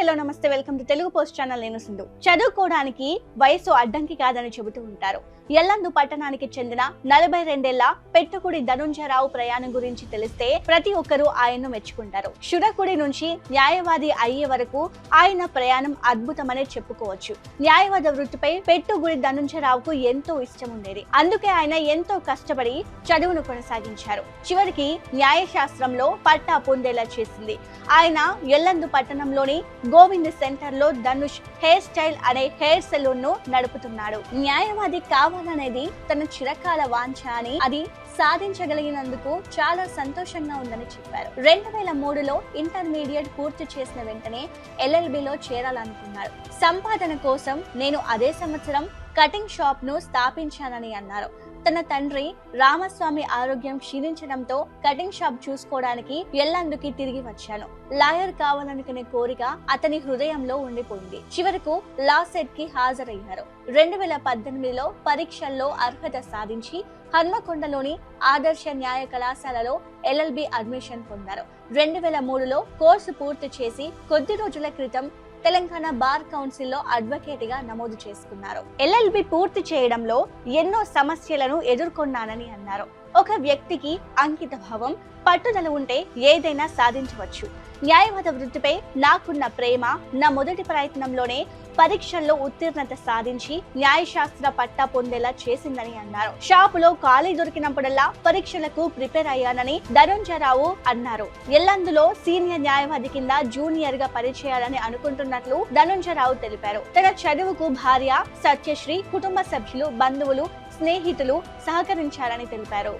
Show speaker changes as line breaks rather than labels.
Hello నమస్తే, welcome to Telugu post channel. నేను సింధు. చదువుకోవడానికి వయసు అడ్డంకి కాదని చెబుతూ ఉంటారు. ఎల్లందు పట్టణానికి చెందిన 42 ఏళ్ల పెట్టుకుడి ధనుంజయరావు ప్రయాణం గురించి తెలిస్తే ప్రతి ఒక్కరూ ఆయన్ను మెచ్చుకుంటారు. శురకుడి నుంచి న్యాయవాది అయ్యే వరకు ఆయన ప్రయాణం అద్భుతమనే చెప్పుకోవచ్చు. న్యాయవాద వృత్తిపై పెట్టుగుడి ధనుంజయరావుకు ఎంతో ఇష్టం ఉండేది. అందుకే ఆయన ఎంతో కష్టపడి చదువును కొనసాగించారు. చివరికి న్యాయశాస్త్రంలో పట్టా పొందేలా చేసింది. ఆయన ఎల్లందు పట్టణంలోని గోవింద్ సెంటర్ లో ధనుష్ హెయిర్ స్టైల్ అనే హెయిర్ సెలూన్ ను నడుపుతున్నాడు. న్యాయవాది కావాలనేది తన చిరకాల వాంఛ అని, అది సాధించగలిగినందుకు చాలా సంతోషంగా ఉందని చెప్పారు. 2003లో ఇంటర్మీడియట్ పూర్తి చేసిన వెంటనే LLBలో చేరాలనుకున్నారు. సంపాదన కోసం నేను అదే సంవత్సరం కటింగ్ షాప్ ను స్థాపించానని అన్నారు. తన తండ్రి రామస్వామి ఆరోగ్యం క్షీణించడంతో కటింగ్ షాప్ చూసుకోవడానికి ఎల్లందుకి తిరిగి వచ్చాను. లాయర్ కావాలనుకునే కోరిక అతని హృదయంలో ఉండిపోయింది. చివరకు లా సెట్ కి హాజరయ్యారు. 2018లో పరీక్షల్లో అర్హత సాధించి హన్మకొండలోని ఆదర్శ న్యాయ కళాశాలలో LLB అడ్మిషన్ పొందారు. 2003లో కోర్సు పూర్తి చేసి కొద్ది రోజుల క్రితం తెలంగాణ బార్ కౌన్సిల్లో అడ్వకేట్ గా నమోదు చేసుకున్నారు. LLB పూర్తి చేయడంలో ఎన్నో సమస్యలను ఎదుర్కొన్నానని అన్నారు. ఒక వ్యక్తికి అంకిత భావం, పట్టుదల ఉంటే ఏదైనా సాధించవచ్చు. న్యాయవాద వృత్తిపై నాకున్న ప్రేమ నా మొదటి ప్రయత్నంలోనే పరీక్షల్లో ఉత్తీర్ణత సాధించి న్యాయశాస్త్ర పట్టా పొందేలా చేసిందని అన్నారు. షాపులో ఖాళీ దొరికినప్పుడల్లా పరీక్షలకు ప్రిపేర్ అయ్యానని ధనుంజయరావు అన్నారు. ఎల్లందులో సీనియర్ న్యాయవాది కింద జూనియర్ గా పనిచేయాలని అనుకుంటున్నట్లు ధనుంజయరావు తెలిపారు. తన చదువుకు భార్య సత్యశ్రీ, కుటుంబ సభ్యులు, బంధువులు, స్నేహితులు సహకరించారని తెలిపారు.